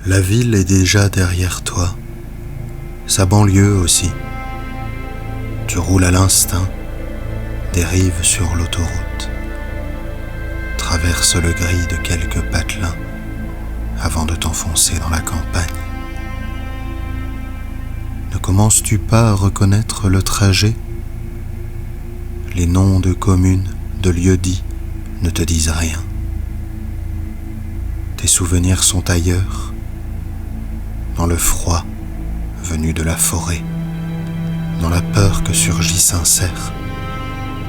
La ville est déjà derrière toi, sa banlieue aussi. Tu roules à l'instinct, dérives sur l'autoroute, traverses le gris de quelques patelins avant de t'enfoncer dans la campagne. Ne commences-tu pas à reconnaître le trajet ? Les noms de communes, de lieux-dits ne te disent rien. Tes souvenirs sont ailleurs, dans le froid venu de la forêt, dans la peur que surgissent un cerf,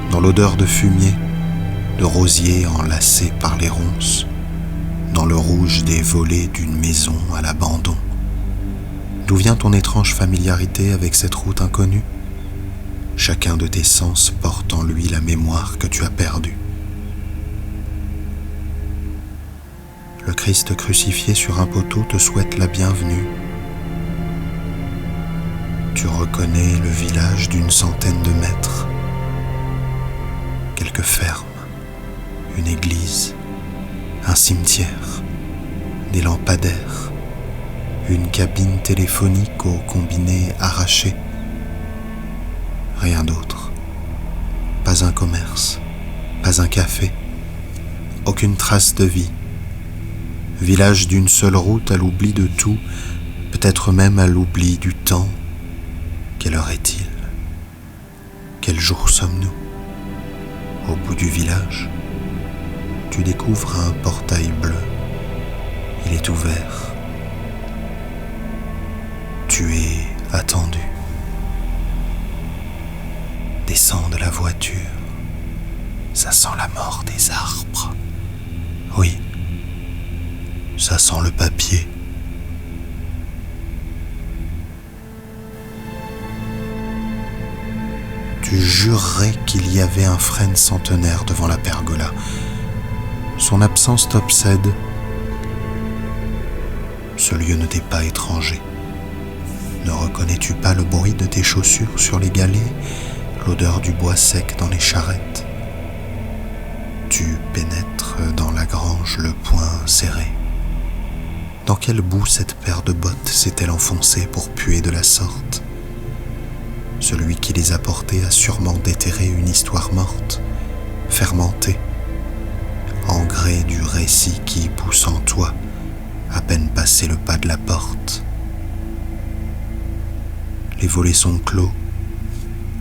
dans l'odeur de fumier, de rosier enlacé par les ronces, dans le rouge des volets d'une maison à l'abandon. D'où vient ton étrange familiarité avec cette route inconnue ? Chacun de tes sens porte en lui la mémoire que tu as perdue. Le Christ crucifié sur un poteau te souhaite la bienvenue. Tu reconnais le village d'une centaine de mètres. Quelques fermes, une église, un cimetière, des lampadaires, une cabine téléphonique au combiné arraché. Rien d'autre. Pas un commerce, pas un café, aucune trace de vie. Village d'une seule route à l'oubli de tout, peut-être même à l'oubli du temps. Quelle heure est-il ? Quel jour sommes-nous ? Au bout du village, tu découvres un portail bleu. Il est ouvert. Tu es attendu. Descends de la voiture. Ça sent la mort des arbres. Oui, ça sent le papier. Tu jurerais qu'il y avait un frêne centenaire devant la pergola. Son absence t'obsède. Ce lieu ne t'est pas étranger. Ne reconnais-tu pas le bruit de tes chaussures sur les galets, l'odeur du bois sec dans les charrettes ? Tu pénètres dans la grange le poing serré. Dans quel bout cette paire de bottes s'est-elle enfoncée pour puer de la sorte ? Celui qui les a portées a sûrement déterré une histoire morte, fermentée, engrée du récit qui pousse en toi, à peine passé le pas de la porte. Les volets sont clos,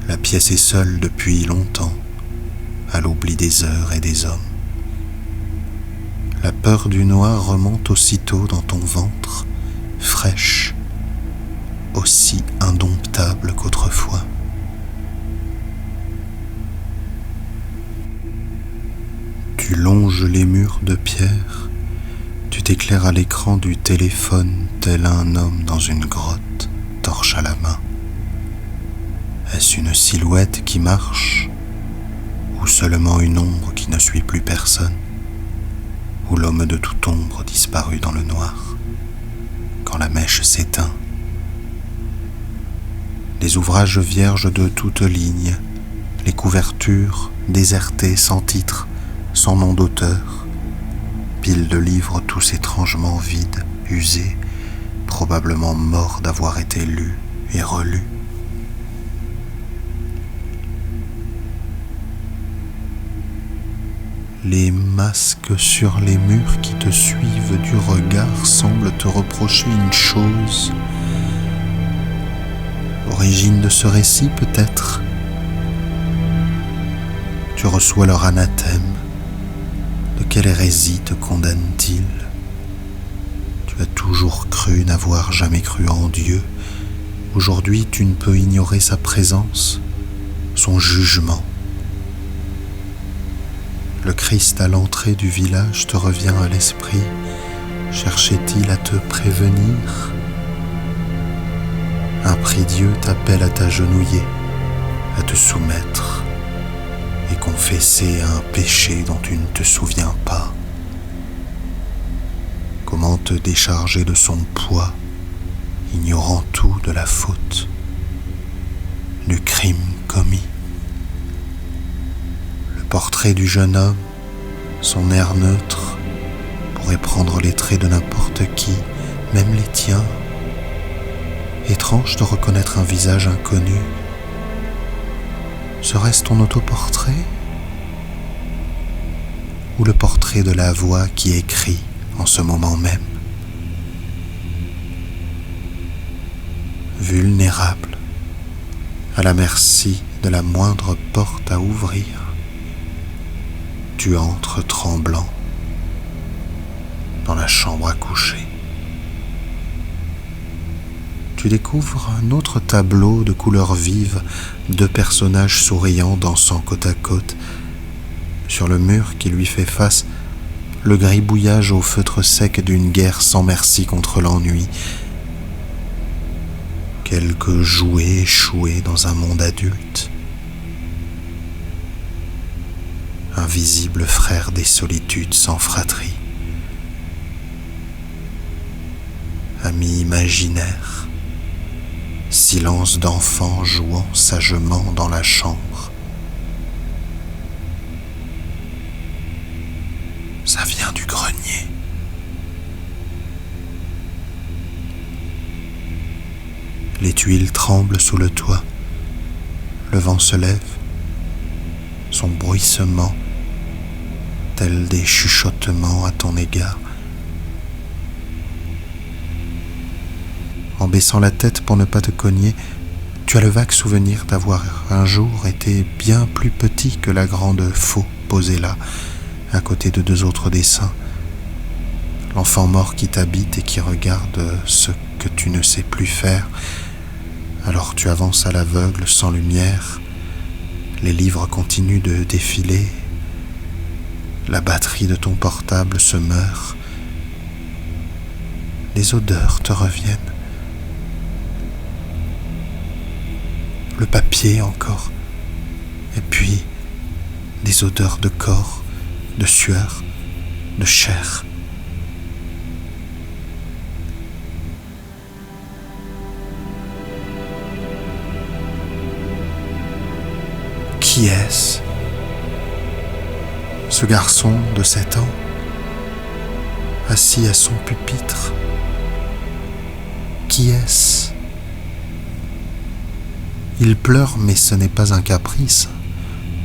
la pièce est seule depuis longtemps, à l'oubli des heures et des hommes. La peur du noir remonte aussitôt dans ton ventre, fraîche, aussi indomptable qu'autrefois. Tu longes les murs de pierre, tu t'éclaires à l'écran du téléphone tel un homme dans une grotte, torche à la main. Est-ce une silhouette qui marche, ou seulement une ombre qui ne suit plus personne, ou l'homme de toute ombre disparu dans le noir, quand la mèche s'éteint? Les ouvrages vierges de toutes lignes, les couvertures désertées sans titre, sans nom d'auteur, piles de livres tous étrangement vides, usés, probablement morts d'avoir été lus et relus. Les masques sur les murs qui te suivent du regard semblent te reprocher une chose. Origine de ce récit peut-être. Tu reçois leur anathème. De quelle hérésie te condamne-t-il ? Tu as toujours cru n'avoir jamais cru en Dieu. Aujourd'hui, tu ne peux ignorer sa présence, son jugement. Le Christ à l'entrée du village te revient à l'esprit. Cherchait-il à te prévenir ? Un prie-dieu t'appelle à t'agenouiller, à te soumettre et confesser un péché dont tu ne te souviens pas. Comment te décharger de son poids, ignorant tout de la faute, du crime commis ? Le portrait du jeune homme, son air neutre, pourrait prendre les traits de n'importe qui, même les tiens. Étrange de reconnaître un visage inconnu. Serait-ce ton autoportrait? Ou le portrait de la voix qui écrit en ce moment même? Vulnérable, à la merci de la moindre porte à ouvrir, tu entres tremblant dans la chambre à coucher. Tu découvres un autre tableau de couleurs vives, deux personnages souriants dansant côte à côte. Sur le mur qui lui fait face, le gribouillage au feutre sec d'une guerre sans merci contre l'ennui. Quelques jouets échoués dans un monde adulte. Un visible frère des solitudes sans fratrie. Ami imaginaire. Silence d'enfant jouant sagement dans la chambre. Ça vient du grenier. Les tuiles tremblent sous le toit. Le vent se lève. Son bruissement, tel des chuchotements à ton égard. En baissant la tête pour ne pas te cogner, tu as le vague souvenir d'avoir un jour été bien plus petit que la grande faux posée là, à côté de deux autres dessins. L'enfant mort qui t'habite et qui regarde ce que tu ne sais plus faire. Alors tu avances à l'aveugle, sans lumière. Les livres continuent de défiler. La batterie de ton portable se meurt. Les odeurs te reviennent. Le papier encore. Et puis, des odeurs de corps, de sueur, de chair. Qui est-ce? Ce garçon de 7 ans, assis à son pupitre. Qui est-ce? Il pleure, mais ce n'est pas un caprice.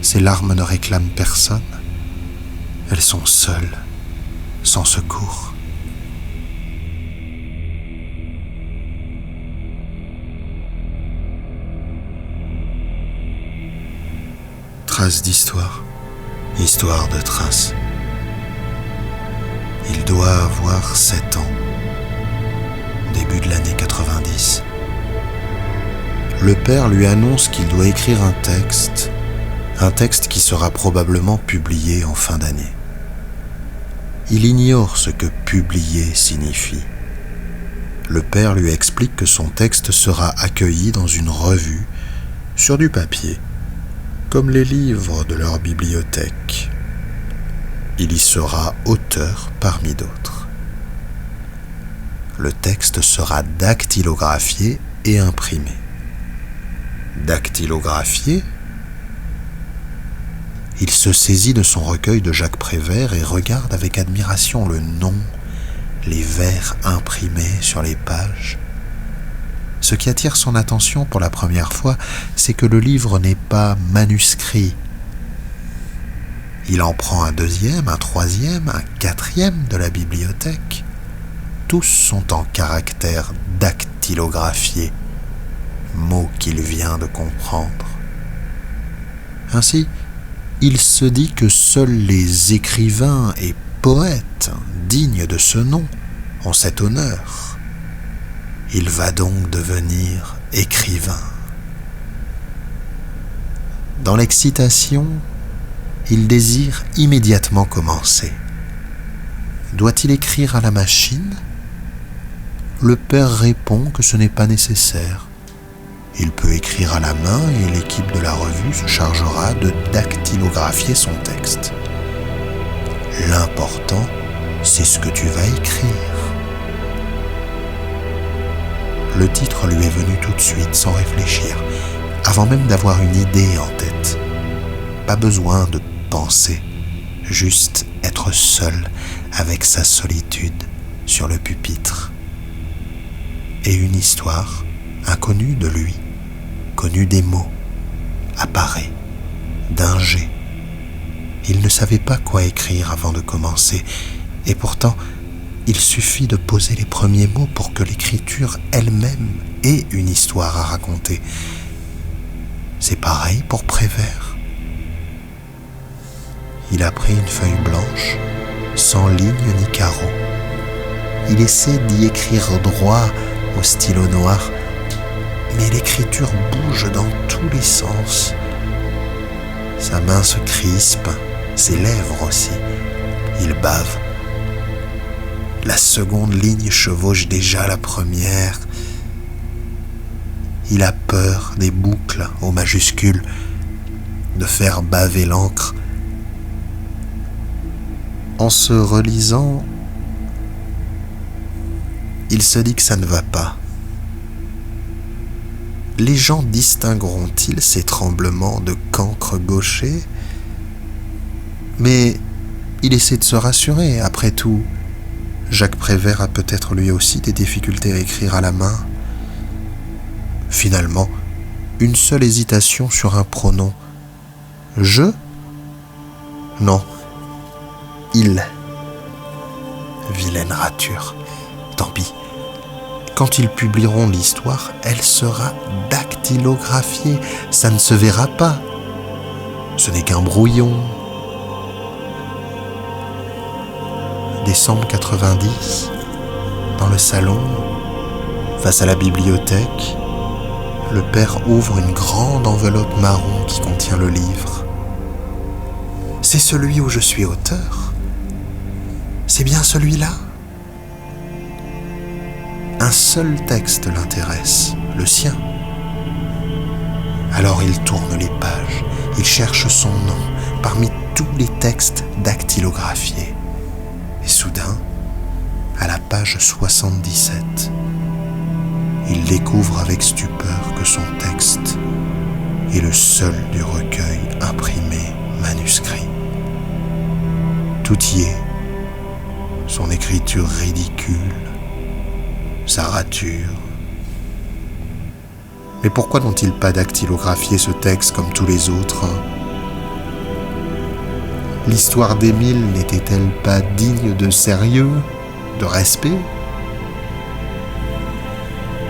Ses larmes ne réclament personne. Elles sont seules, sans secours. Trace d'histoire, histoire de traces. Il doit avoir 7 ans, début de l'année 90. Le père lui annonce qu'il doit écrire un texte qui sera probablement publié en fin d'année. Il ignore ce que publier signifie. Le père lui explique que son texte sera accueilli dans une revue, sur du papier, comme les livres de leur bibliothèque. Il y sera auteur parmi d'autres. Le texte sera dactylographié et imprimé. Dactylographié, il se saisit de son recueil de Jacques Prévert et regarde avec admiration le nom, les vers imprimés sur les pages. Ce qui attire son attention pour la première fois, c'est que le livre n'est pas manuscrit. Il en prend un deuxième, un troisième, un quatrième de la bibliothèque. Tous sont en caractères dactylographiés, mot qu'il vient de comprendre. Ainsi, il se dit que seuls les écrivains et poètes dignes de ce nom ont cet honneur. Il va donc devenir écrivain. Dans l'excitation, il désire immédiatement commencer. Doit-il écrire à la machine? Le père répond que ce n'est pas nécessaire. Il peut écrire à la main et l'équipe de la revue se chargera de dactylographier son texte. L'important, c'est ce que tu vas écrire. Le titre lui est venu tout de suite, sans réfléchir, avant même d'avoir une idée en tête. Pas besoin de penser, juste être seul avec sa solitude sur le pupitre. et une histoire, inconnue de lui, connue des mots, apparaît d'un jet. Il ne savait pas quoi écrire avant de commencer, et pourtant, il suffit de poser les premiers mots pour que l'écriture elle-même ait une histoire à raconter. C'est pareil pour Prévert. Il a pris une feuille blanche, sans ligne ni carreau. Il essaie d'y écrire droit au stylo noir, mais l'écriture bouge dans tous les sens. Sa main se crispe, ses lèvres aussi. Il bave. La seconde ligne chevauche déjà la première. Il a peur des boucles aux majuscules, de faire baver l'encre. En se relisant, il se dit que ça ne va pas. Les gens distingueront-ils ces tremblements de cancre gaucher ? Mais il essaie de se rassurer, après tout. Jacques Prévert a peut-être lui aussi des difficultés à écrire à la main. Finalement, une seule hésitation sur un pronom. Je ? Non. Il. Vilaine rature. Tant pis. Quand ils publieront l'histoire, elle sera dactylographiée. Ça ne se verra pas. Ce n'est qu'un brouillon. Décembre 90, dans le salon, face à la bibliothèque, le père ouvre une grande enveloppe marron qui contient le livre. C'est celui où je suis auteur ? C'est bien celui-là ? Un seul texte l'intéresse, le sien. Alors il tourne les pages, il cherche son nom parmi tous les textes dactylographiés. Et soudain, à la page 77, il découvre avec stupeur que son texte est le seul du recueil imprimé manuscrit. Tout y est, son écriture ridicule, sa rature. Mais pourquoi n'ont-ils pas dactylographié ce texte comme tous les autres ? L'histoire d'Émile n'était-elle pas digne de sérieux, de respect ?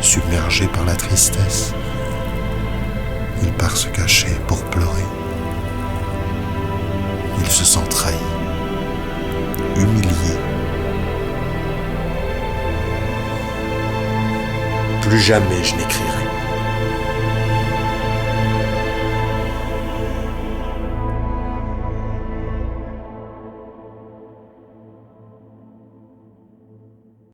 Submergé par la tristesse, il part se cacher pour pleurer. Il se sent trahi, humilié. Plus jamais je n'écrirai.